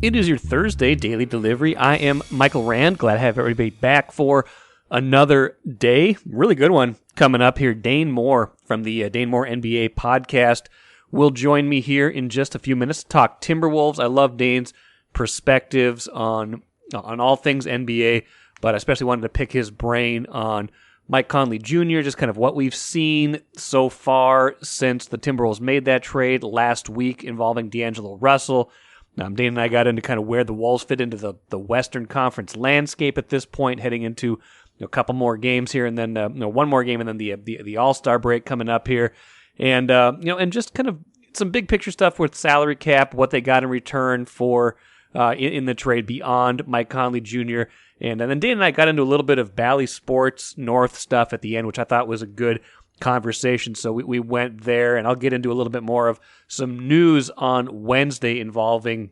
It is your Thursday daily delivery. I am Michael Rand. Glad to have everybody back for another day. Really good one coming up here. Dane Moore from the Dane Moore NBA Podcast will join me here in just a few minutes to talk Timberwolves. I love Dane's perspectives on all things NBA, but I especially wanted to pick his brain on Mike Conley Jr., just kind of what we've seen so far since the Timberwolves made that trade last week involving D'Angelo Russell. Dane and I got into kind of where the Wolves fit into the Western Conference landscape at this point, heading into a couple more games here, and then one more game, and then the All-Star break coming up here, and and just kind of some big picture stuff with salary cap, what they got in return for in the trade beyond Mike Conley Jr. And then Dane and I got into a little bit of Bally Sports North stuff at the end, which I thought was a good conversation. So we went there, and I'll get into a little bit more of some news on Wednesday involving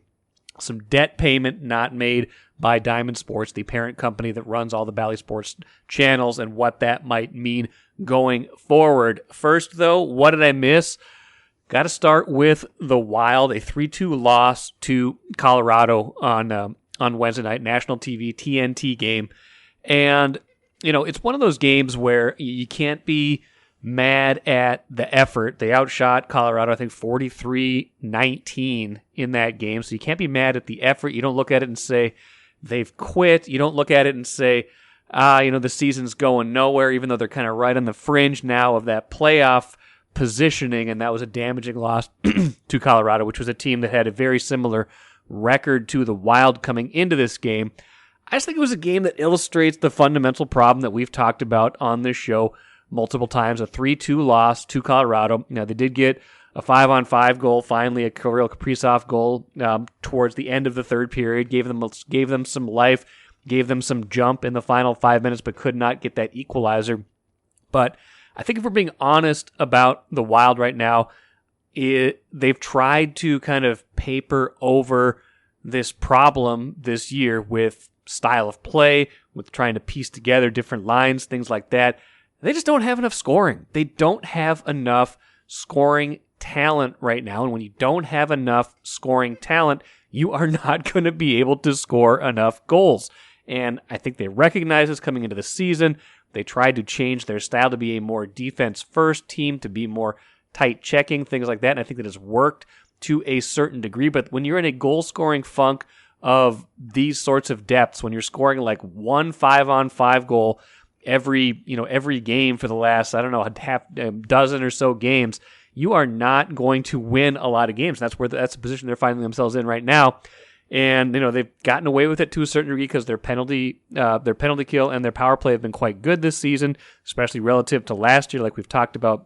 some debt payment not made by Diamond Sports, the parent company that runs all the Bally Sports channels, and what that might mean going forward. First, though, what did I miss? Got to start with the Wild, a 3-2 loss to Colorado on Wednesday night, national TV, TNT game. And, it's one of those games where you can't be mad at the effort. They outshot Colorado, I think, 43-19 in that game. So you can't be mad at the effort. You don't look at it and say they've quit. You don't look at it and say, the season's going nowhere, even though they're kind of right on the fringe now of that playoff positioning. And that was a damaging loss to Colorado, which was a team that had a very similar record to the Wild coming into this game. I just think it was a game that illustrates the fundamental problem that we've talked about on this show multiple times, a 3-2 loss to Colorado. Now, they did get a 5-on-5 goal, finally a Kirill Kaprizov goal towards the end of the third period, gave them some life, gave them some jump in the final 5 minutes, but could not get that equalizer. But I think if we're being honest about the Wild right now, they've tried to kind of paper over this problem this year with style of play, with trying to piece together different lines, things like that. They just don't have enough scoring. They don't have enough scoring talent right now. And when you don't have enough scoring talent, you are not going to be able to score enough goals. And I think they recognize this coming into the season. They tried to change their style to be a more defense-first team, to be more tight checking, things like that. And I think that has worked to a certain degree. But when you're in a goal-scoring funk of these sorts of depths, when you're scoring like one 5-on-5 goal every game for the last, half a dozen or so games, you are not going to win a lot of games. That's the position they're finding themselves in right now. And, they've gotten away with it to a certain degree because their penalty kill and their power play have been quite good this season, especially relative to last year, like we've talked about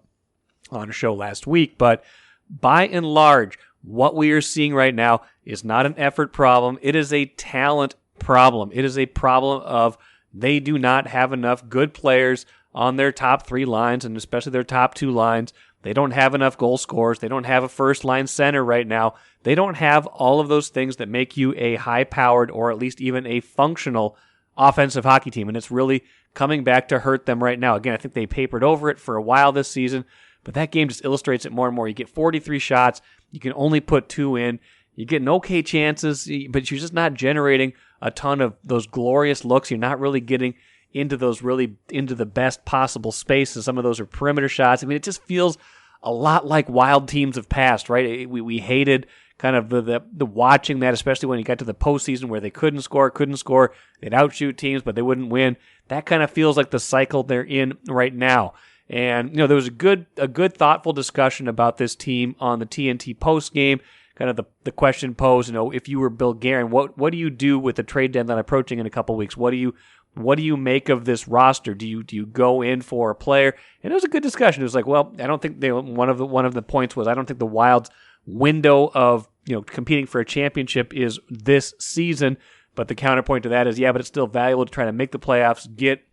on a show last week. But by and large, what we are seeing right now is not an effort problem. It is a talent problem. It is a problem of they do not have enough good players on their top three lines, and especially their top two lines. They don't have enough goal scorers. They don't have a first-line center right now. They don't have all of those things that make you a high-powered or at least even a functional offensive hockey team, and it's really coming back to hurt them right now. Again, I think they papered over it for a while this season, but that game just illustrates it more and more. You get 43 shots. You can only put 2 in. You get okay chances, but you're just not generating a ton of those glorious looks. You're not really getting into the best possible spaces. Some of those are perimeter shots. I mean, it just feels a lot like Wild teams of past, right? We hated kind of the watching that, especially when you got to the postseason where they couldn't score. They'd outshoot teams, but they wouldn't win. That kind of feels like the cycle they're in right now. And there was a good thoughtful discussion about this team on the TNT post game. Kind of the question posed, if you were Bill Guerin, what do you do with the trade deadline approaching in a couple weeks? What do you make of this roster? Do you go in for a player? And it was a good discussion. It was like, well, I don't think one of the points was I don't think the Wild's window of competing for a championship is this season. But the counterpoint to that is, but it's still valuable to try to make the playoffs, get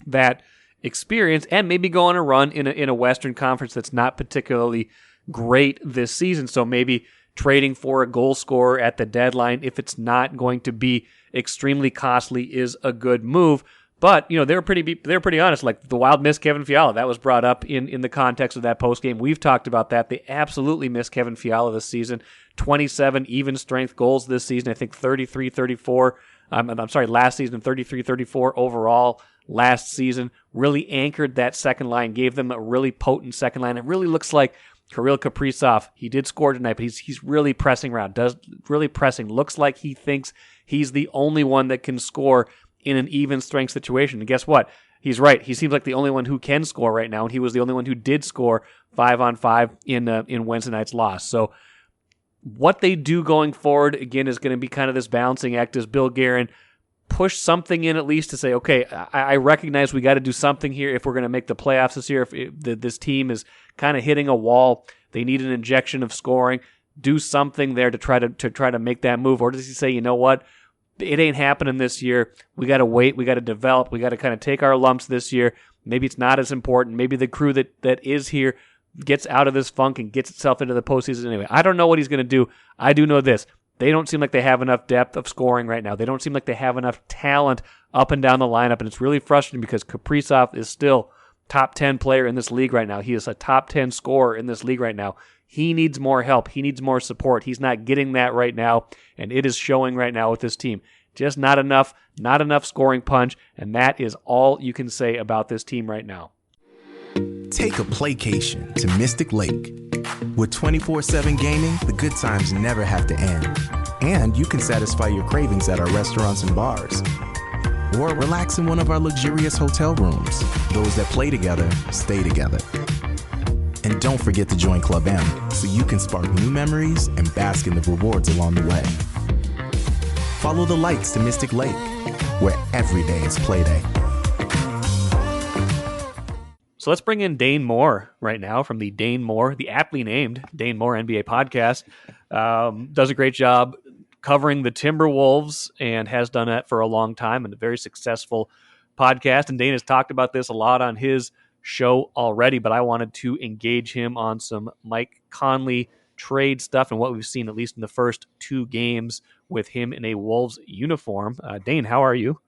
that experience, and maybe go on a run in a Western Conference that's not particularly great this season. So maybe trading for a goal scorer at the deadline, if it's not going to be extremely costly, is a good move. But, they were pretty honest. Like, the Wild missed Kevin Fiala. That was brought up in the context of that postgame. We've talked about that. They absolutely missed Kevin Fiala this season. 27 even strength goals this season. I think 33-34. I'm sorry, last season, 33-34 overall last season. Really anchored that second line, gave them a really potent second line. It really looks like Kirill Kaprizov, he did score tonight, but he's really pressing around, looks like he thinks he's the only one that can score in an even strength situation. And guess what? He's right. He seems like the only one who can score right now, and he was the only one who did score 5-on-5 in Wednesday night's loss. So what they do going forward, again, is going to be kind of this balancing act as Bill Guerin push something in at least to say, okay, I recognize we got to do something here if we're going to make the playoffs this year. If this team is kind of hitting a wall, they need an injection of scoring. Do something there to try to make that move. Or does he say, you know what? It ain't happening this year. We got to wait. We got to develop. We got to kind of take our lumps this year. Maybe it's not as important. Maybe the crew that is here gets out of this funk and gets itself into the postseason anyway. I don't know what he's going to do. I do know this. They don't seem like they have enough depth of scoring right now. They don't seem like they have enough talent up and down the lineup, and it's really frustrating because Kaprizov is still top 10 player in this league right now. He is a top 10 scorer in this league right now. He needs more help. He needs more support. He's not getting that right now, and it is showing right now with this team. Just not enough scoring punch, and that is all you can say about this team right now. Take a playcation to Mystic Lake. With 24/7 gaming, the good times never have to end. And you can satisfy your cravings at our restaurants and bars. Or relax in one of our luxurious hotel rooms. Those that play together, stay together. And don't forget to join Club M so you can spark new memories and bask in the rewards along the way. Follow the lights to Mystic Lake, where every day is play day. So let's bring in Dane Moore right now from the aptly named Dane Moore NBA Podcast. Does a great job covering the Timberwolves and has done that for a long time and a very successful podcast. And Dane has talked about this a lot on his show already, but I wanted to engage him on some Mike Conley trade stuff and what we've seen, at least in the first two games, with him in a Wolves uniform. Dane, how are you?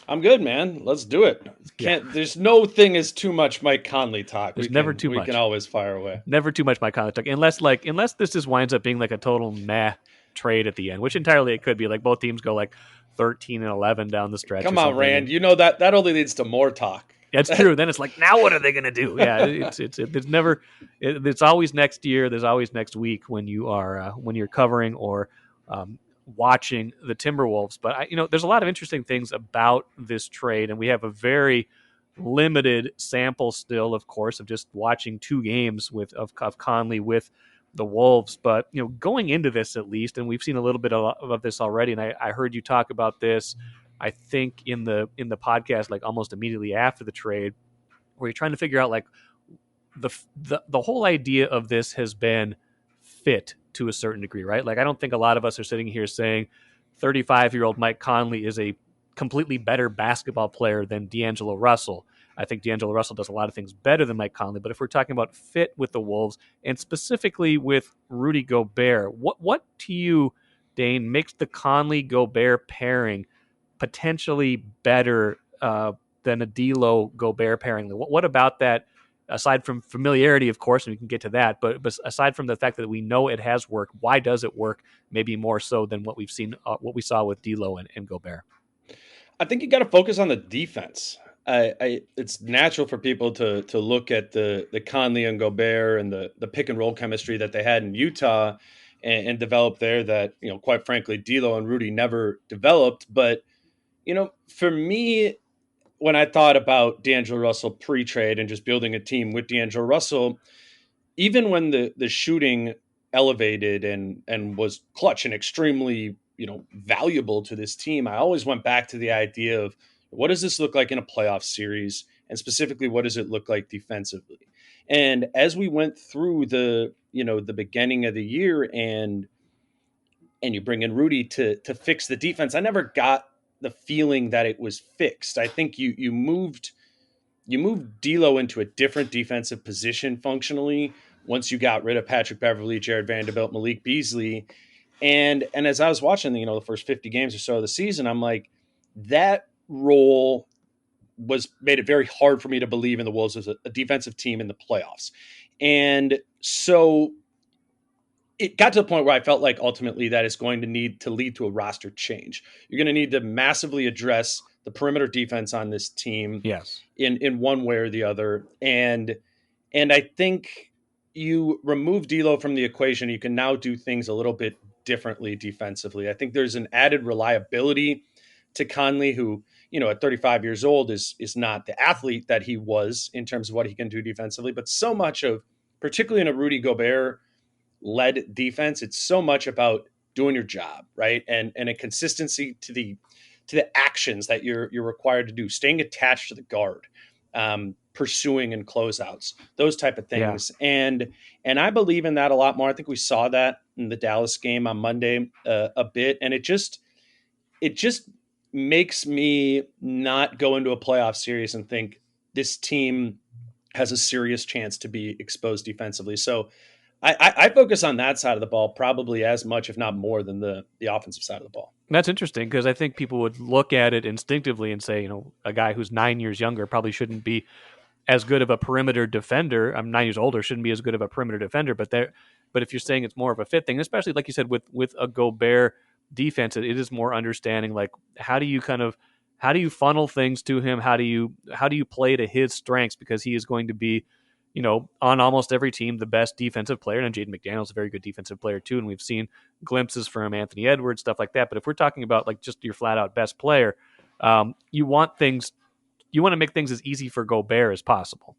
I'm good, man. Let's do it. There's no thing is too much Mike Conley talk. There's never too much. We can always fire away. Never too much Mike Conley talk, unless this just winds up being like a total meh trade at the end, which entirely it could be. Like both teams go like 13-11 down the stretch. Come on, Rand. You know that only leads to more talk. That's true. Then it's like, now what are they going to do? Yeah, it's always next year. There's always next week when you're covering or watching the Timberwolves. But there's a lot of interesting things about this trade, and we have a very limited sample still, of course, of just watching two games of Conley with the Wolves. But going into this at least, and we've seen a little bit of this already, and I heard you talk about this, I think in the podcast, like almost immediately after the trade, where you're trying to figure out like the whole idea of this has been fit to a certain degree, right? Like I don't think a lot of us are sitting here saying 35-year-old Mike Conley is a completely better basketball player than D'Angelo Russell. I think D'Angelo Russell does a lot of things better than Mike Conley, but if we're talking about fit with the Wolves and specifically with Rudy Gobert, what to you, Dane, makes the Conley-Gobert pairing potentially better than a D'Lo Gobert pairing? What about that, aside from familiarity, of course, and we can get to that, but aside from the fact that we know it has worked, why does it work maybe more so than what we saw with D'Lo and Gobert? I think you got to focus on the defense. It's natural for people to look at the Conley and Gobert and the pick and roll chemistry that they had in Utah and develop there that, quite frankly, D'Lo and Rudy never developed. But, for me, when I thought about D'Angelo Russell pre-trade and just building a team with D'Angelo Russell, even when the shooting elevated and was clutch and extremely, valuable to this team, I always went back to the idea of what does this look like in a playoff series? And specifically, what does it look like defensively? And as we went through the beginning of the year and you bring in Rudy to fix the defense, I never got the feeling that it was fixed. I think you moved D'Lo into a different defensive position functionally once you got rid of Patrick Beverley, Jared Vanderbilt, Malik Beasley. And as I was watching the first 50 games or so of the season, I'm like, that role made it very hard for me to believe in the Wolves as a defensive team in the playoffs. And so it got to the point where I felt like ultimately that is going to need to lead to a roster change. You're going to need to massively address the perimeter defense on this team, yes, in one way or the other. And I think you remove D'Lo from the equation, you can now do things a little bit differently defensively. I think there's an added reliability to Conley, who, at 35 years old is not the athlete that he was in terms of what he can do defensively, but so much of, particularly in a Rudy Gobert led defense, it's so much about doing your job, right? And a consistency to the actions that you're required to do, staying attached to the guard, pursuing and closeouts, those type of things. Yeah. And I believe in that a lot more. I think we saw that in the Dallas game on Monday a bit. And it just makes me not go into a playoff series and think this team has a serious chance to be exposed defensively. So I focus on that side of the ball probably as much, if not more, than the offensive side of the ball. That's interesting, because I think people would look at it instinctively and say, a guy who's 9 years younger probably shouldn't be as good of a perimeter defender. I'm 9 years older, shouldn't be as good of a perimeter defender. But if you're saying it's more of a fit thing, especially like you said with a Gobert defense, it is more understanding, like how do you funnel things to him? How do you play to his strengths? Because he is going to be, on almost every team, the best defensive player. And Jaden McDaniels is a very good defensive player too. And we've seen glimpses from Anthony Edwards, stuff like that. But if we're talking about like just your flat out best player, you want to make things as easy for Gobert as possible.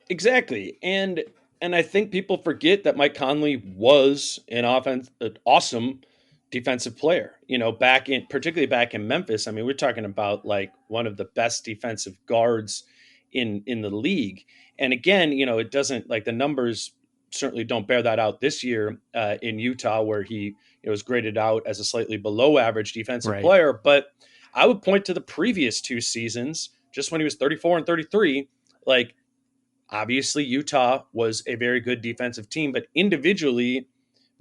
Exactly. And I think people forget that Mike Conley was an awesome defensive player, particularly back in Memphis. I mean, we're talking about like one of the best defensive guards in the league. And again, it doesn't, like, the numbers certainly don't bear that out this year in Utah, where he was graded out as a slightly below average defensive player. But I would point to the previous 2 seasons, just when he was 34 and 33, like, obviously Utah was a very good defensive team, but individually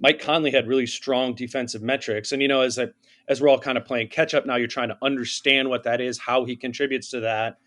Mike Conley had really strong defensive metrics. And, as we're all kind of playing catch up now, you're trying to understand what that is, how he contributes to that.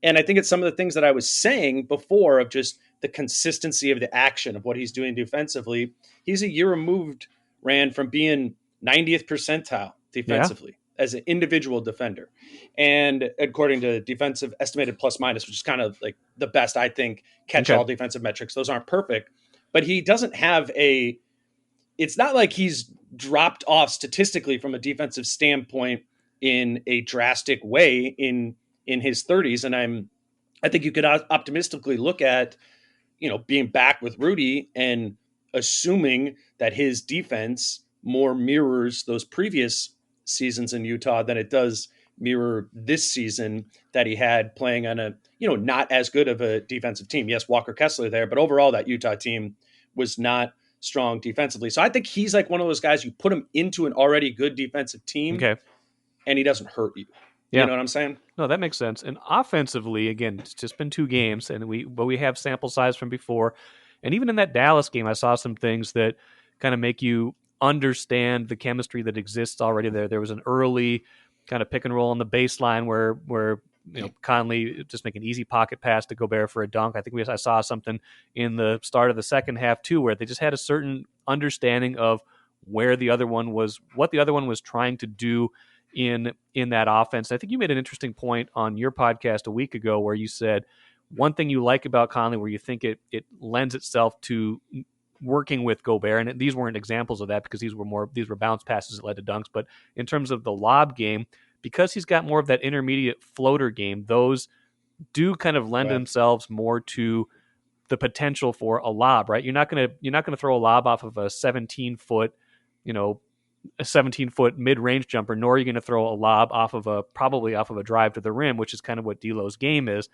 And I think it's some of the things that I was saying before of just the consistency of the action of what he's doing defensively. He's a year removed, Rand, from being 90th percentile defensively as an individual defender. And according to defensive estimated plus minus, which is kind of like the best, I think, catch-all defensive metrics, those aren't perfect, but he doesn't have it's not like he's dropped off statistically from a defensive standpoint in a drastic way in his 30s. And I think you could optimistically look at, being back with Rudy and assuming that his defense more mirrors those previous seasons in Utah than it does mirror this season that he had playing on a, not as good of a defensive team. Yes, Walker Kessler there, but overall that Utah team was not strong defensively. So I think he's like one of those guys, you put him into an already good defensive team and he doesn't hurt you. You know what I'm saying? No, that makes sense. And offensively, again, it's just been 2 games, but we have sample size from before. And even in that Dallas game, I saw some things that kind of make you understand the chemistry that exists already there. There was an early kind of pick and roll on the baseline where Conley just make an easy pocket pass to Gobert for a dunk. I think I saw something in the start of the second half too, where they just had a certain understanding of what the other one was trying to do in that offense. I think you made an interesting point on your podcast a week ago where you said one thing you like about Conley, where you think it lends itself to working with Gobert, and these weren't examples of that because these were bounce passes that led to dunks, but in terms of the lob game, because he's got more of that intermediate floater game, those do kind of lend themselves more to the potential for a lob, right? You're not gonna throw a lob off of a 17-foot, a 17-foot mid-range jumper, nor are you going to throw a lob probably off of a drive to the rim, which is kind of what D'Lo's game is.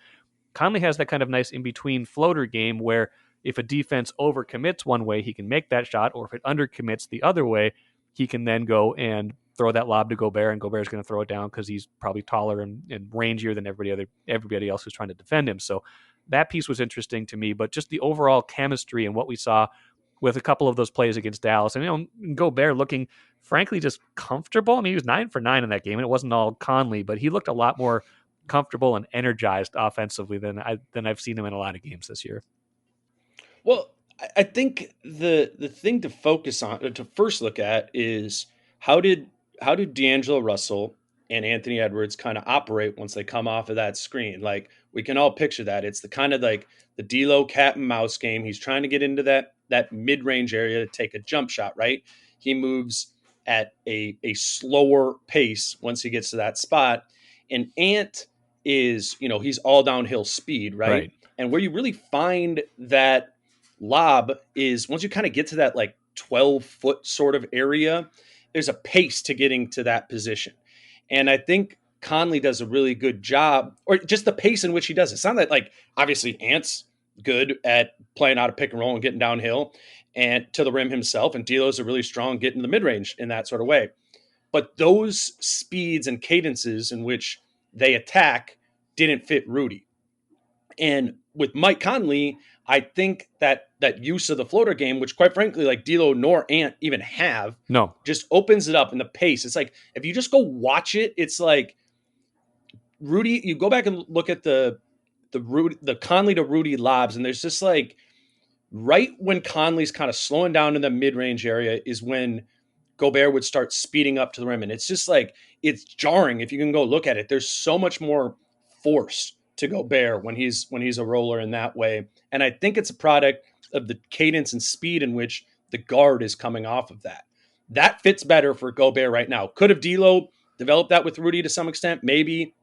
Conley has that kind of nice in-between floater game where if a defense overcommits one way, he can make that shot, or if it undercommits the other way, he can then go and throw that lob to Gobert, and Gobert's going to throw it down because he's probably taller and rangier than everybody else who's trying to defend him. So that piece was interesting to me, but just the overall chemistry and what we saw with a couple of those plays against Dallas. And, Gobert looking, frankly, just comfortable. I mean, he was 9 for 9 in that game, and it wasn't all Conley, but he looked a lot more comfortable and energized offensively than I've seen him in a lot of games this year. Well, I think the thing to focus on, or to first look at, is how did D'Angelo Russell and Anthony Edwards kind of operate once they come off of that screen? Like, we can all picture that. It's the kind of like the D'Lo cat and mouse game. He's trying to get into that mid-range area to take a jump shot, right? He moves at a slower pace once he gets to that spot. And Ant is, he's all downhill speed, right? And where you really find that lob is once you kind of get to that like 12-foot sort of area, there's a pace to getting to that position. And I think Conley does a really good job, or just the pace in which he does it. It's not that, like, obviously Ant's good at playing out of pick and roll and getting downhill and to the rim himself, and D'Lo's are really strong getting to the mid-range in that sort of way. But those speeds and cadences in which they attack didn't fit Rudy. And with Mike Conley, I think that use of the floater game, which quite frankly, like D'Lo nor Ant even have, just opens it up in the pace. It's like, if you just go watch it, it's like Rudy, you go back and look at the Conley to Rudy lobs, and there's just like, right when Conley's kind of slowing down in the mid-range area is when Gobert would start speeding up to the rim. And it's just like, it's jarring. If you can go look at it, there's so much more force to Gobert when he's a roller in that way. And I think it's a product of the cadence and speed in which the guard is coming off of that. That fits better for Gobert right now. Could have D'Lo developed that with Rudy to some extent? Maybe.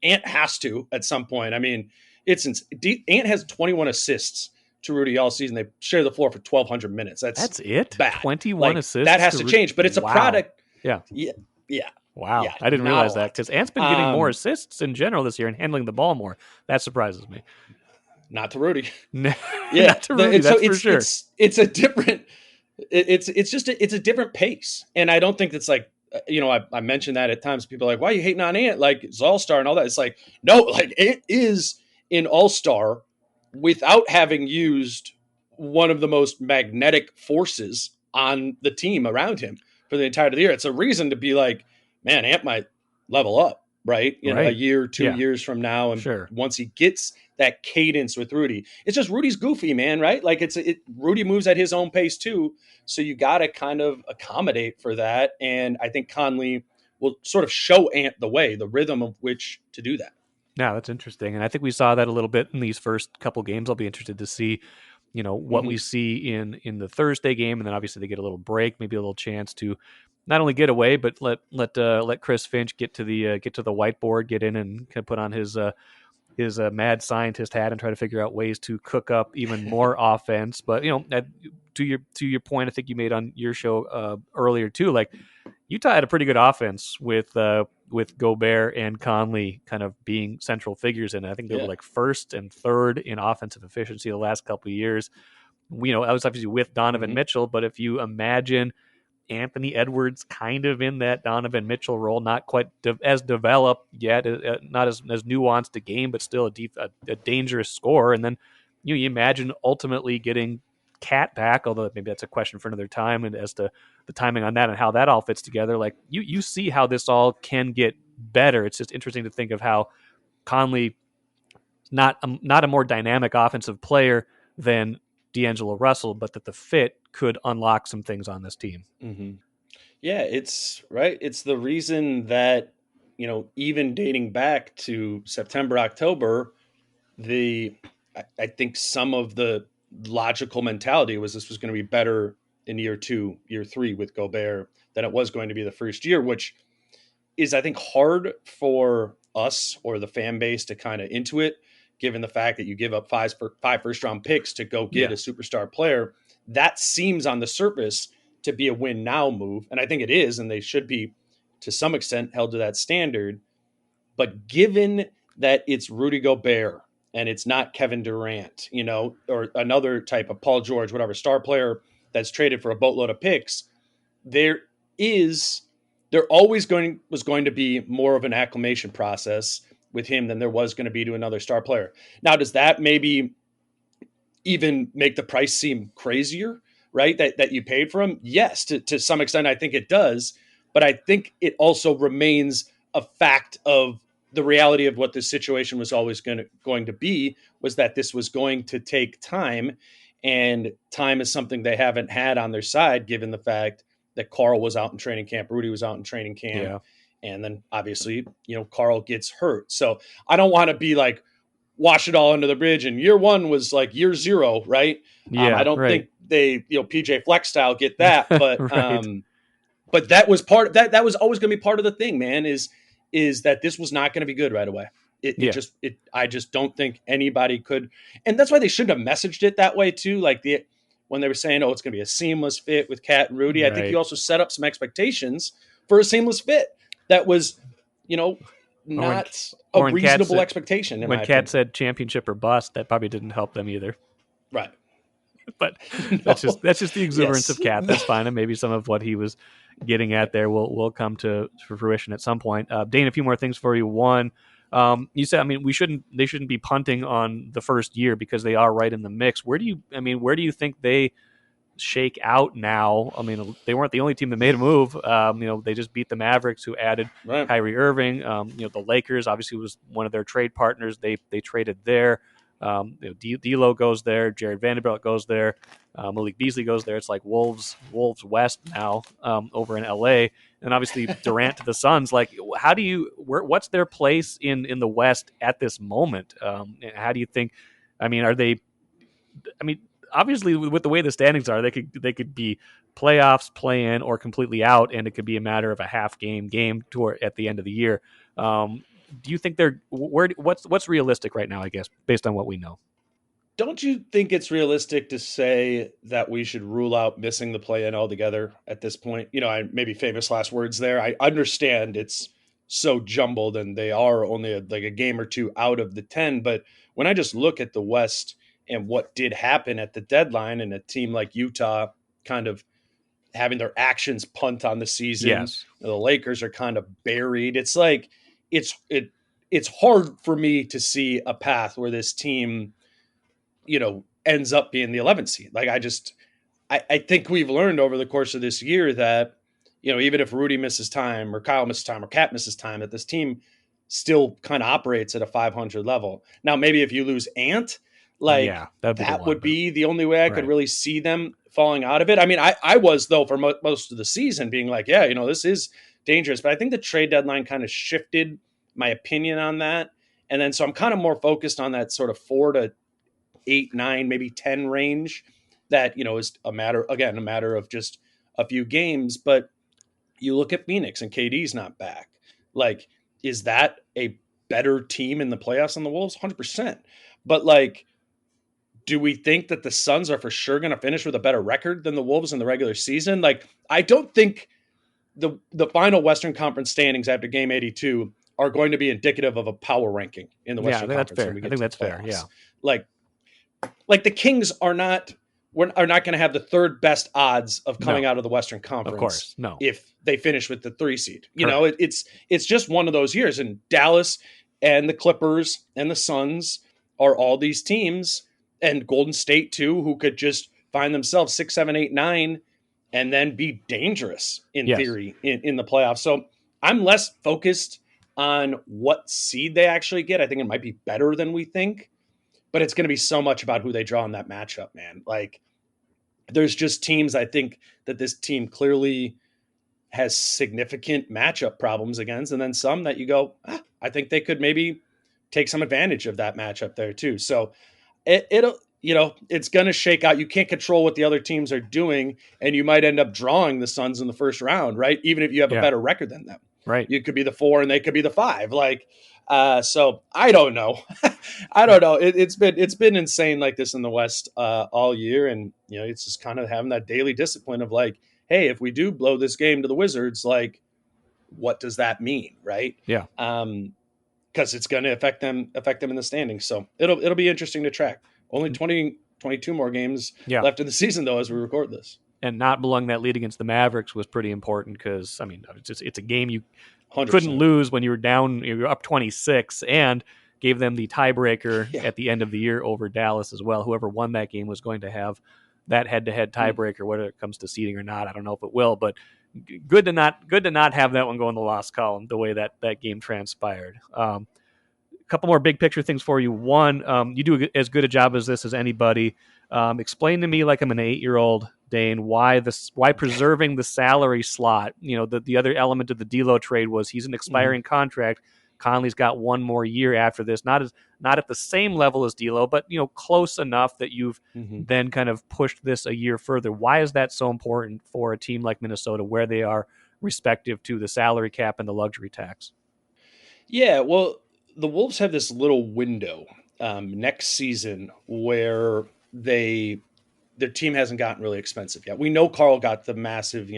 Ant has to at some point. I mean, Ant has 21 assists to Rudy all season. They share the floor for 1,200 minutes. That's it? Bad. 21 assists? That has to change, but it's a product. Yeah. Yeah. Wow. Yeah, I didn't realize that, because Ant's been getting more assists in general this year and handling the ball more. That surprises me. Not to Rudy. Not to Rudy, that's for sure. It's a different, it's a different pace. And I don't think it's like, I mentioned that at times. People are like, why are you hating on Ant? Like, it's all-star and all that. It's like, no, like, Ant is an all-star without having used one of the most magnetic forces on the team around him for the entirety of the year. It's a reason to be like, man, Ant might level up, right? A year, 2 years from now. And once he gets that cadence with Rudy, it's just Rudy's goofy, man, right? Like Rudy moves at his own pace too. So you got to kind of accommodate for that. And I think Conley will sort of show Ant the way, the rhythm of which to do that. Yeah, that's interesting. And I think we saw that a little bit in these first couple games. I'll be interested to see, what we see in the Thursday game. And then obviously they get a little break, maybe a little chance to not only get away, but let Chris Finch get to the whiteboard, get in and kind of put on his mad scientist hat and try to figure out ways to cook up even more offense. But to your point, I think you made on your show earlier too, like Utah had a pretty good offense with Gobert and Conley kind of being central figures in it. I think they were like first and third in offensive efficiency the last couple of years. I was obviously with Donovan Mitchell, but if you imagine Anthony Edwards kind of in that Donovan Mitchell role, not quite as developed yet, not as nuanced a game, but still a dangerous scorer. And then you imagine ultimately getting Cat back, although maybe that's a question for another time, and as to the timing on that and how that all fits together. Like you see how this all can get better. It's just interesting to think of how Conley, not a more dynamic offensive player than D'Angelo Russell, but that the fit could unlock some things on this team. Mm-hmm. Yeah, it's right. It's the reason that, even dating back to September, October, I think some of the logical mentality was this was going to be better in year 2, year 3 with Gobert than it was going to be the first year, which is, I think, hard for us or the fan base to kind of intuit, given the fact that you give up five first-round picks to go get a superstar player. That seems on the surface to be a win now move. And I think it is, and they should be to some extent held to that standard. But given that it's Rudy Gobert and it's not Kevin Durant, or another type of Paul George, whatever, star player that's traded for a boatload of picks, there always was going to be more of an acclimation process with him than there was going to be to another star player. Now, does that maybe even make the price seem crazier? right? That you paid for him. Yes, to some extent, I think it does. But I think it also remains a fact of the reality of what this situation was always going to be, was that this was going to take time, and time is something they haven't had on their side, given the fact that Carl was out in training camp, Rudy was out in training camp, and then obviously, Carl gets hurt. So I don't want to be like, wash it all under the bridge, and year one was like year zero, right? I don't think they, PJ Flex style get that, but right. But that was part that was always going to be part of the thing, man, is that this was not going to be good right away. I just don't think anybody could. And that's why they shouldn't have messaged it that way too. Like when they were saying, oh, it's going to be a seamless fit with Cat and Rudy. Right. I think you also set up some expectations for a seamless fit that was, not a reasonable expectation. When Cat said championship or bust, that probably didn't help them either. Right. But that's just the exuberance of Cat. That's fine. And maybe some of what he was getting at there will come to fruition at some point. Dane, a few more things for you. One, you said, they shouldn't be punting on the first year because they are right in the mix. Where do you think they shake out now? They weren't the only team that made a move. They just beat the Mavericks, who added Kyrie Irving. The Lakers obviously was one of their trade partners. They traded there. D'Lo goes there. Jared Vanderbilt goes there. Malik Beasley goes there. It's like Wolves West now over in LA, and obviously Durant to the Suns. Like, what's their place in the West at this moment? How do you think? Are they? Obviously, with the way the standings are, they could be playoffs, play in, or completely out, and it could be a matter of a half game tour at the end of the year. Do you think what's realistic right now, I guess, based on what we know? Don't you think it's realistic to say that we should rule out missing the play-in altogether at this point? Maybe famous last words there. I understand it's so jumbled and they are only a game or two out of the 10. But when I just look at the West and what did happen at the deadline, and a team like Utah kind of having their actions punt on the season, yes. The Lakers are kind of buried. It's like, it's hard for me to see a path where this team, ends up being the 11th seed. Like, I think we've learned over the course of this year that, even if Rudy misses time or Kyle misses time or Cat misses time, that this team still kind of operates at a 500 level. Now, maybe if you lose Ant, that would be the only way I could really see them falling out of it. I was, though, for most of the season being like, this is dangerous. But I think the trade deadline kind of shifted my opinion on that. And then so I'm kind of more focused on that sort of 4 to 8, 9, maybe 10 range that, is a matter of just a few games. But you look at Phoenix and KD's not back. Like, is that a better team in the playoffs than the Wolves? 100%. But do we think that the Suns are for sure going to finish with a better record than the Wolves in the regular season? I don't think the final Western Conference standings after Game 82 are going to be indicative of a power ranking in the Western Conference. That's fair. I think that's fair. Yeah. Like the Kings are not going to have the third best odds of coming out of the Western Conference. Of course, no. If they finish with the 3 seed, it's just one of those years. And Dallas and the Clippers and the Suns are all these teams, and Golden State too, who could just find themselves 6, 7, 8, 9, and then be dangerous in theory in the playoffs. So I'm less focused on what seed they actually get. I think it might be better than we think, but it's going to be so much about who they draw in that matchup, man. Like, there's just teams, I think, that this team clearly has significant matchup problems against, and then some that you go, I think they could maybe take some advantage of that matchup there too. So it's going to shake out. You can't control what the other teams are doing, and you might end up drawing the Suns in the first round, right? Even if you have a better record than them. Right. You could be the 4 and they could be the 5. So I don't know. I don't know. It's been insane like this in the West all year. And, it's just kind of having that daily discipline of like, hey, if we do blow this game to the Wizards, like, what does that mean? Right. Yeah. Because it's going to affect them in the standings. So it'll be interesting to track. Only 22 more games left in the season, though, as we record this. And not blowing that lead against the Mavericks was pretty important because, it's a game you 100%. Couldn't lose when you were up 26, and gave them the tiebreaker at the end of the year over Dallas as well. Whoever won that game was going to have that head-to-head tiebreaker, whether it comes to seeding or not. I don't know if it will, but good to not have that one go in the loss column the way that game transpired. A couple more big picture things for you. One, you do as good a job as this as anybody. Explain to me, like I'm an 8-year-old, Dane, why preserving the salary slot. The other element of the D'Lo trade was he's an expiring contract. Conley's got one more year after this, not at the same level as D'Lo, but close enough that you've then kind of pushed this a year further. Why is that so important for a team like Minnesota, where they are respective to the salary cap and the luxury tax? Yeah, well, the Wolves have this little window next season where their team hasn't gotten really expensive yet. We know Carl got the massive,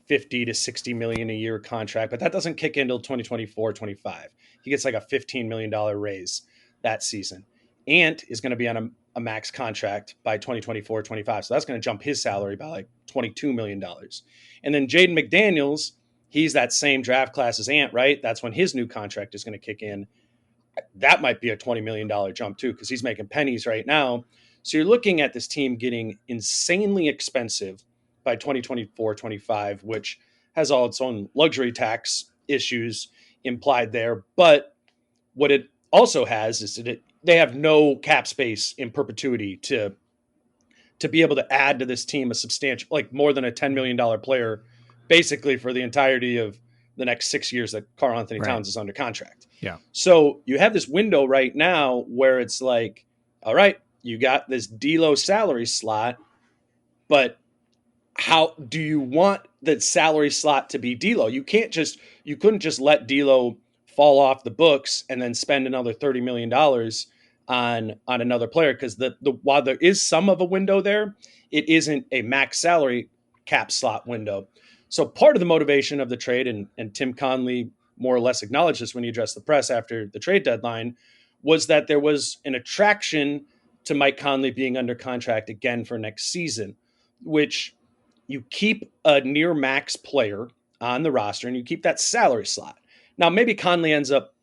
50 to 60 million a year contract, but that doesn't kick in until 2024, 25. He gets like a $15 million raise that season. Ant is going to be on a max contract by 2024, 25. So that's going to jump his salary by like $22 million. And then Jaden McDaniels, he's that same draft class as Ant, right? That's when his new contract is going to kick in. That might be a $20 million jump too, because he's making pennies right now. So you're looking at this team getting insanely expensive by 2024, 25, which has all its own luxury tax issues implied there. But what it also has is that they have no cap space in perpetuity to be able to add to this team a substantial, like more than a $10 million player, basically for the entirety of the next 6 years that Karl Anthony Towns is under contract. Yeah. So you have this window right now where it's like, all right, you got this D'Lo salary slot, but how do you want the salary slot to be D'Lo? You couldn't just let D'Lo fall off the books and then spend another $30 million on another player, because while there is some of a window there, it isn't a max salary cap slot window. So part of the motivation of the trade, and Tim Conley more or less acknowledged this when he addressed the press after the trade deadline, was that there was an attraction to Mike Conley being under contract again for next season, which you keep a near max player on the roster and you keep that salary slot. Now, maybe Conley ends up,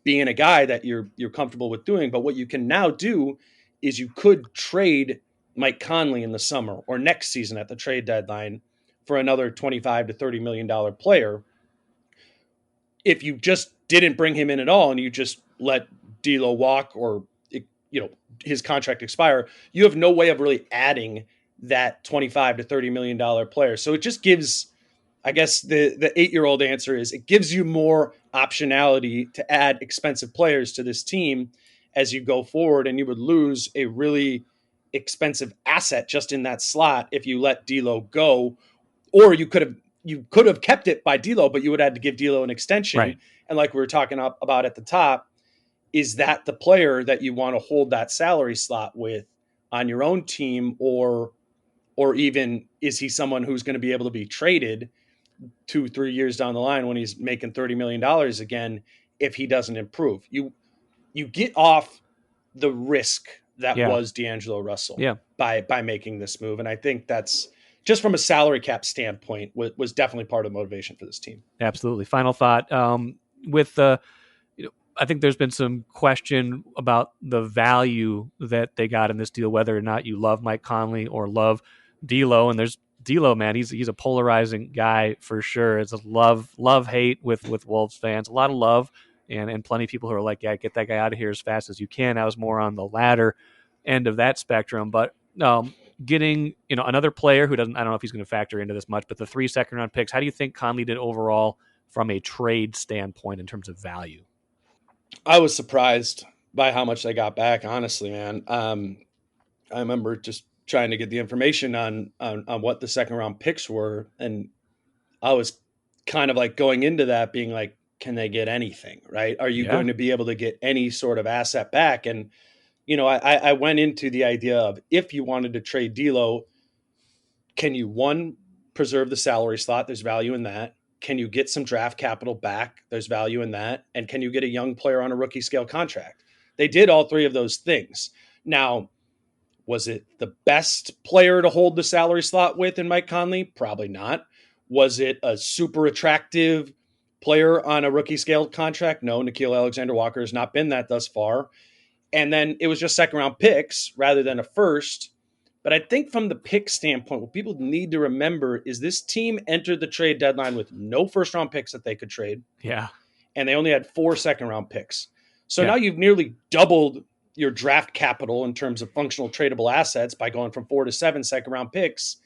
being a guy that you're comfortable with doing, but what you can now do is you could trade Mike Conley in the summer or next season at the trade deadline for another $25 to $30 million player. If you just didn't bring him in at all and you just let D'Lo walk or, his contract expire, you have no way of really adding that $25 to $30 million player. So it just gives, I guess the 8-year-old answer is, it gives you more optionality to add expensive players to this team as you go forward, and you would lose a really expensive asset just in that slot if you let D'Lo go, or you could have kept it by D'Lo, but you would have had to give D'Lo an extension. Right. And like we were talking about at the top, is that the player that you want to hold that salary slot with on your own team, or even is he someone who's going to be able to be traded 2-3 years down the line when he's making $30 million again if he doesn't improve? You get off the risk that was D'Angelo Russell by making this move. And I think that's, just from a salary cap standpoint, was definitely part of the motivation for this team. Absolutely. Final thought. I think there's been some question about the value that they got in this deal, whether or not you love Mike Conley or love D'Lo. And there's D'Lo, man, he's a polarizing guy for sure. It's a love-hate with Wolves fans. A lot of love and plenty of people who are like, yeah, get that guy out of here as fast as you can. I was more on the latter end of that spectrum. But getting another player who doesn't, I don't know if he's going to factor into this much, but the 3 second-round picks, how do you think Conley did overall from a trade standpoint in terms of value? I was surprised by how much they got back, honestly, man. I remember just trying to get the information on what the second round picks were, and I was kind of like going into that being like, can they get anything, right? Are you going to be able to get any sort of asset back? And I went into the idea of, if you wanted to trade D'Lo, can you, one, preserve the salary slot? There's value in that. Can you get some draft capital back? There's value in that. And can you get a young player on a rookie scale contract? They did all three of those things. Now, was it the best player to hold the salary slot with in Mike Conley? Probably not. Was it a super attractive player on a rookie scale contract? No, Nickeil Alexander-Walker has not been that thus far. And then it was just second round picks rather than a first, But I think from the pick standpoint, what people need to remember is this team entered the trade deadline with no first round picks that they could trade. Yeah. And they only had 4 second round picks. So Yeah. now you've nearly doubled your draft capital in terms of functional tradable assets by going from 4 to 7 second round picks.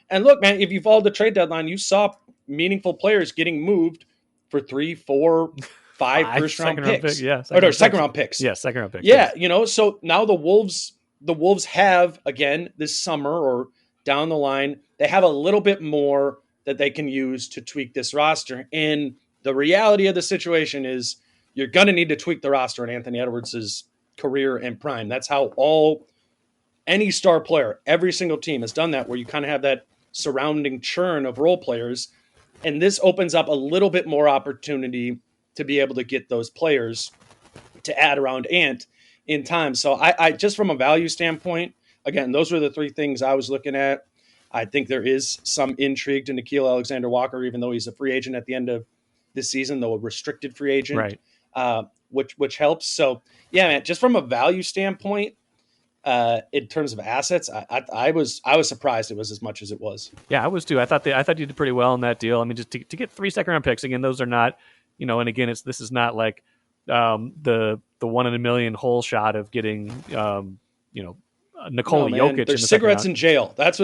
And look, man, if you followed the trade deadline, you saw meaningful players getting moved for 3, 4, 5 first round picks. Second round picks. Yeah, second round picks. Yeah, so now the Wolves have, again, this summer or down the line, they have a little bit more that they can use to tweak this roster. And the reality of the situation is you're going to need to tweak the roster in Anthony Edwards' career and prime. That's how any star player, every single team has done that, where you kind of have that surrounding churn of role players. And this opens up a little bit more opportunity to be able to get those players to add around Ant in time. So I just from a value standpoint, again, those were the 3 things I was looking at. I think there is some intrigue to Nickeil Alexander-Walker, even though he's a free agent at the end of this season, though a restricted free agent, right? Which helps. So yeah, man, just from a value standpoint, in terms of assets, I was surprised it was as much as it was. Yeah, I was too. I thought you did pretty well in that deal. I mean, just to get 3 second round picks, again, those are not, and again, this is not like the 1 in a million hole shot of getting Nikola Jokic. There's cigarettes in jail. That's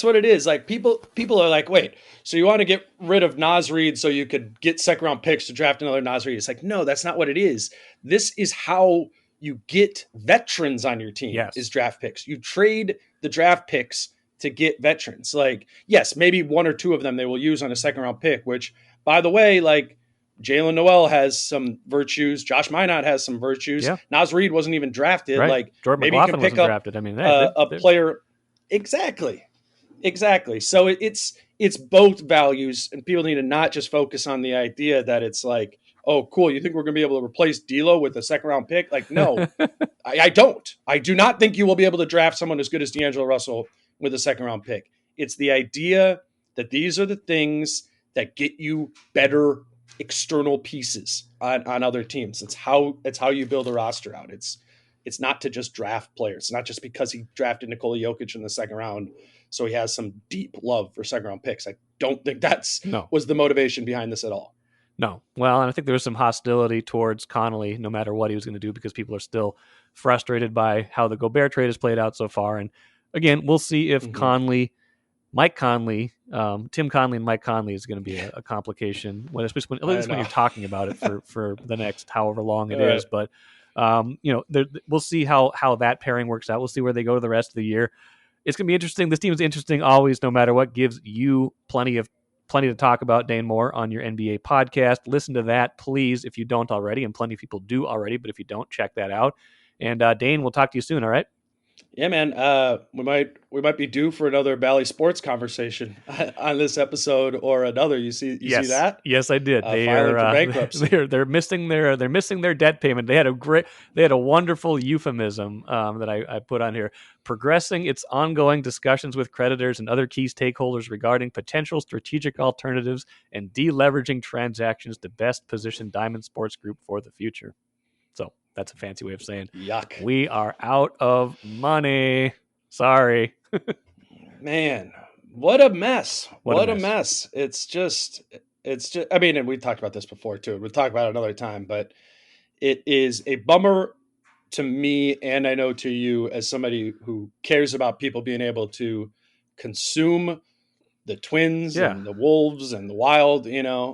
what it is. Like people are like, wait, so you want to get rid of Naz Reid so you could get second round picks to draft another Naz Reid? It's like, no, that's not what it is. This is how you get veterans on your team. Yes. Is draft picks. You trade the draft picks to get veterans. Like, yes, maybe 1 or 2 of them they will use on a second round pick, which, by the way, like Jalen Noel has some virtues. Josh Minot has some virtues. Yeah. Naz Reid wasn't even drafted. Right. Like Jordan maybe McLaughlin you can pick wasn't up drafted. I mean, a player. Exactly. So it's both values, and people need to not just focus on the idea that it's like, oh, cool, you think we're going to be able to replace D'Lo with a second round pick? Like, no, I don't. I do not think you will be able to draft someone as good as D'Angelo Russell with a second round pick. It's the idea that these are the things that get you better external pieces on other teams. It's how you build a roster out. It's not to just draft players. It's not just because he drafted Nikola Jokic in the second round, so he has some deep love for second round picks. I don't think was the motivation behind this at all. No. Well, and I think there was some hostility towards Conley, no matter what he was going to do, because people are still frustrated by how the Gobert trade has played out so far. And again, we'll see if Tim Conley and Mike Conley is going to be a complication, especially when you're talking about it for the next however long it is. But we'll see how that pairing works out. We'll see where they go the rest of the year. It's going to be interesting. This team is interesting always, no matter what. Gives you plenty to talk about, Dane Moore, on your NBA podcast. Listen to that, please, if you don't already, and plenty of people do already, but if you don't, check that out. And Dane, we'll talk to you soon, all right? Yeah, man. We might be due for another Bally Sports conversation on this episode or another. You see that? Yes, I did. They filing are for bankruptcy. They're missing their debt payment. They had a wonderful euphemism that I put on here. Progressing its ongoing discussions with creditors and other key stakeholders regarding potential strategic alternatives and deleveraging transactions to best position Diamond Sports Group for the future. So that's a fancy way of saying, yuck. We are out of money. Sorry. Man, what a mess. What a mess. It's just, I mean, and we talked about this before too. We'll talk about it another time, but it is a bummer to me, and I know to you as somebody who cares about people being able to consume the Twins and the Wolves and the Wild,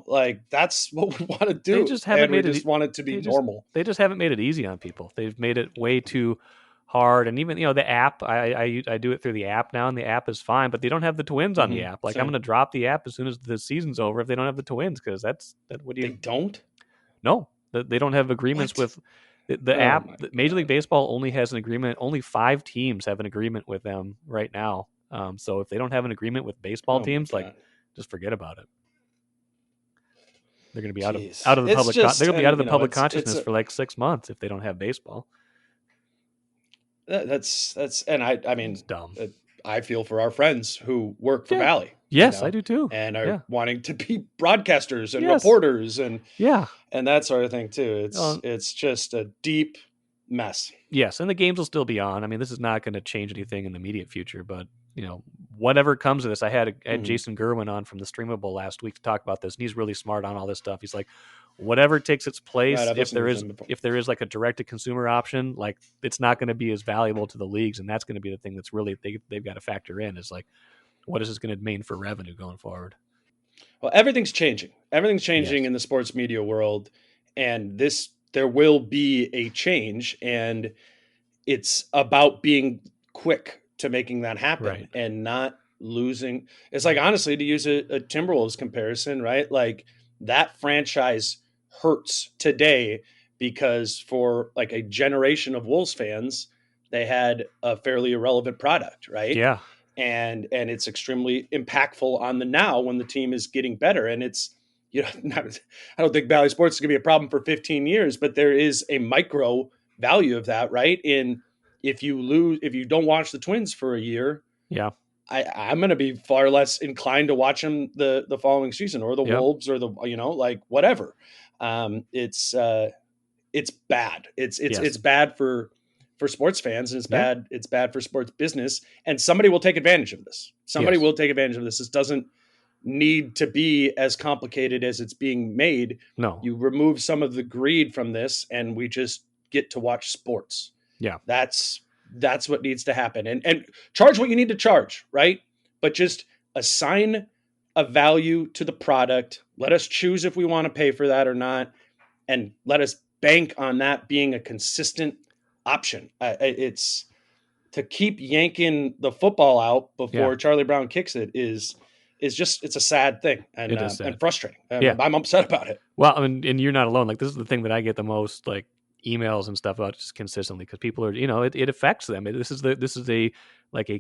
like that's what we want to do. They just haven't made it. Want it to be normal. They just haven't made it easy on people. They've made it way too hard. And even the app, I do it through the app now, and the app is fine, but they don't have the Twins on the app. Like I'm going to drop the app as soon as the season's over if they don't have the Twins, because what do you? They don't. No, they don't have agreements with the app. Major League Baseball only has an agreement. Only 5 teams have an agreement with them right now. So if they don't have an agreement with baseball teams, just forget about it. They're going to be out of the public. They're going to be out of the public consciousness for like 6 months if they don't have baseball. That's and I mean, it's dumb. I feel for our friends who work for Bally. Yes, I do too. And are wanting to be broadcasters and reporters and that sort of thing too. It's just a deep mess. Yes, and the games will still be on. I mean, this is not going to change anything in the immediate future, but whatever comes of this, I had Jason Gerwin on from the Streamable last week to talk about this, and he's really smart on all this stuff. He's like, whatever takes its place, Right, if there is like a direct to consumer option, like it's not going to be as valuable to the leagues, and that's going to be the thing that's really they've got to factor in is like, what is this going to mean for revenue going forward? Well, everything's changing. Everything's changing in the sports media world, and there will be a change, and it's about being quick to making that happen and not losing. It's like, honestly, to use a Timberwolves comparison, right? Like that franchise hurts today because for like a generation of Wolves fans, they had a fairly irrelevant product, right? Yeah. And it's extremely impactful on the now when the team is getting better. And it's, I don't think Bally Sports is going to be a problem for 15 years, but there is a micro value of that, right? If you don't watch the Twins for a year, I'm going to be far less inclined to watch them the following season, or the Wolves, or the like whatever. It's bad. It's bad for sports fans, and it's bad for sports business. And somebody will take advantage of this. Somebody will take advantage of this. This doesn't need to be as complicated as it's being made. No, you remove some of the greed from this, and we just get to watch sports. Yeah. That's what needs to happen. And charge what you need to charge, right? But just assign a value to the product. Let us choose if we want to pay for that or not. And let us bank on that being a consistent option. It's to keep yanking the football out before Charlie Brown kicks it is just, it's a sad thing and frustrating. I'm upset about it. Well, and you're not alone. Like, this is the thing that I get the most, like, emails and stuff about just consistently, because people are, it affects them. This is a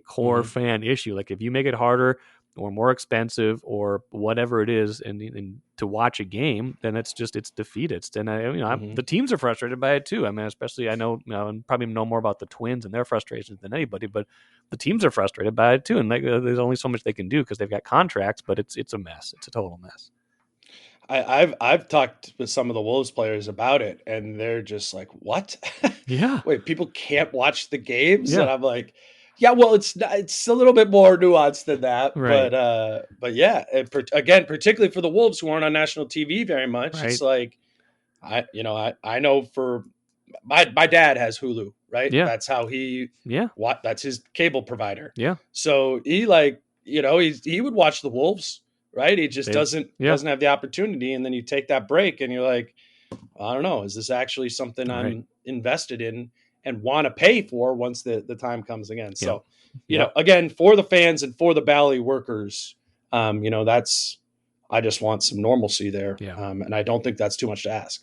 core fan issue. Like, if you make it harder or more expensive or whatever it is, and to watch a game, then it's defeated. And the teams are frustrated by it too. I mean, especially I know, and probably know more about the Twins and their frustrations than anybody, but the teams are frustrated by it too. And there's only so much they can do because they've got contracts, but it's a mess. It's a total mess. I've talked with some of the Wolves players about it, and they're just like, "What? Yeah, wait, people can't watch the games?" Yeah. And I'm like, "Yeah, well, it's a little bit more nuanced than that, right. But yeah, again, particularly for the Wolves who aren't on national TV very much, right. It's like, I know for my dad has Hulu, right? Yeah, that's how that's his cable provider. Yeah, so he he would watch the Wolves. Right. He just doesn't have the opportunity. And then you take that break and you're like, I don't know, is this actually something I'm invested in and want to pay for once the time comes again? So, again, for the fans and for the Bally workers, I just want some normalcy there. Yeah. And I don't think that's too much to ask.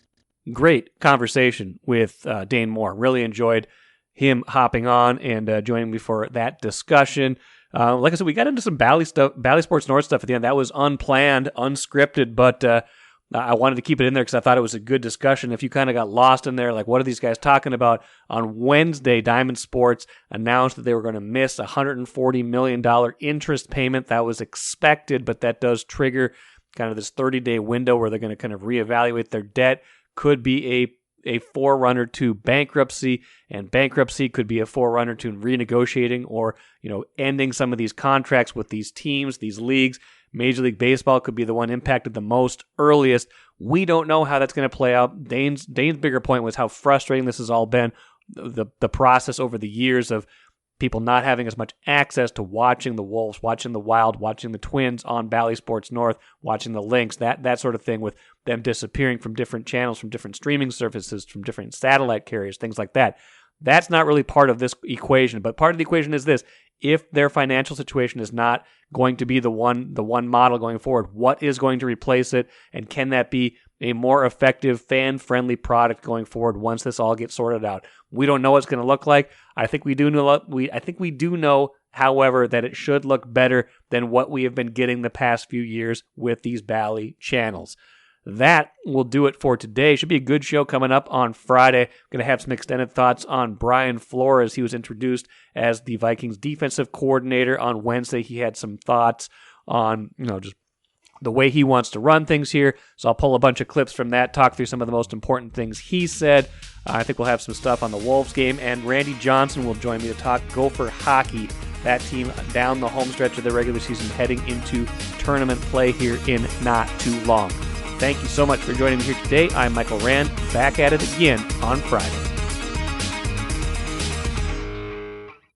Great conversation with Dane Moore. Really enjoyed him hopping on and joining me for that discussion. Like I said, we got into some Bally Sports North stuff at the end. That was unplanned, unscripted, but I wanted to keep it in there because I thought it was a good discussion. If you kind of got lost in there, like, what are these guys talking about? On Wednesday, Diamond Sports announced that they were going to miss a $140 million interest payment. That was expected, but that does trigger kind of this 30-day window where they're going to kind of reevaluate their debt. Could be a forerunner to bankruptcy, and bankruptcy could be a forerunner to renegotiating or, ending some of these contracts with these teams, these leagues. Major League Baseball could be the one impacted the most earliest. We don't know how that's going to play out. Dane's bigger point was how frustrating this has all been, the process over the years of people not having as much access to watching the Wolves, watching the Wild, watching the Twins on Bally Sports North, watching the Lynx, that sort of thing, with them disappearing from different channels, from different streaming services, from different satellite carriers, things like that. That's not really part of this equation, but part of the equation is this. If their financial situation is not going to be the one model going forward, what is going to replace it, and can that be a more effective, fan-friendly product going forward once this all gets sorted out? We don't know what it's going to look like. I think we do know, however, that it should look better than what we have been getting the past few years with these Bally channels. That will do it for today. Should be a good show coming up on Friday. Going to have some extended thoughts on Brian Flores. He was introduced as the Vikings defensive coordinator on Wednesday. He had some thoughts on, just the way he wants to run things here. So I'll pull a bunch of clips from that, talk through some of the most important things he said. I think we'll have some stuff on the Wolves game, and Randy Johnson will join me to talk Gopher hockey, that team down the home stretch of the regular season heading into tournament play here in not too long. Thank you so much for joining me here today. I'm Michael Rand, back at it again on Friday.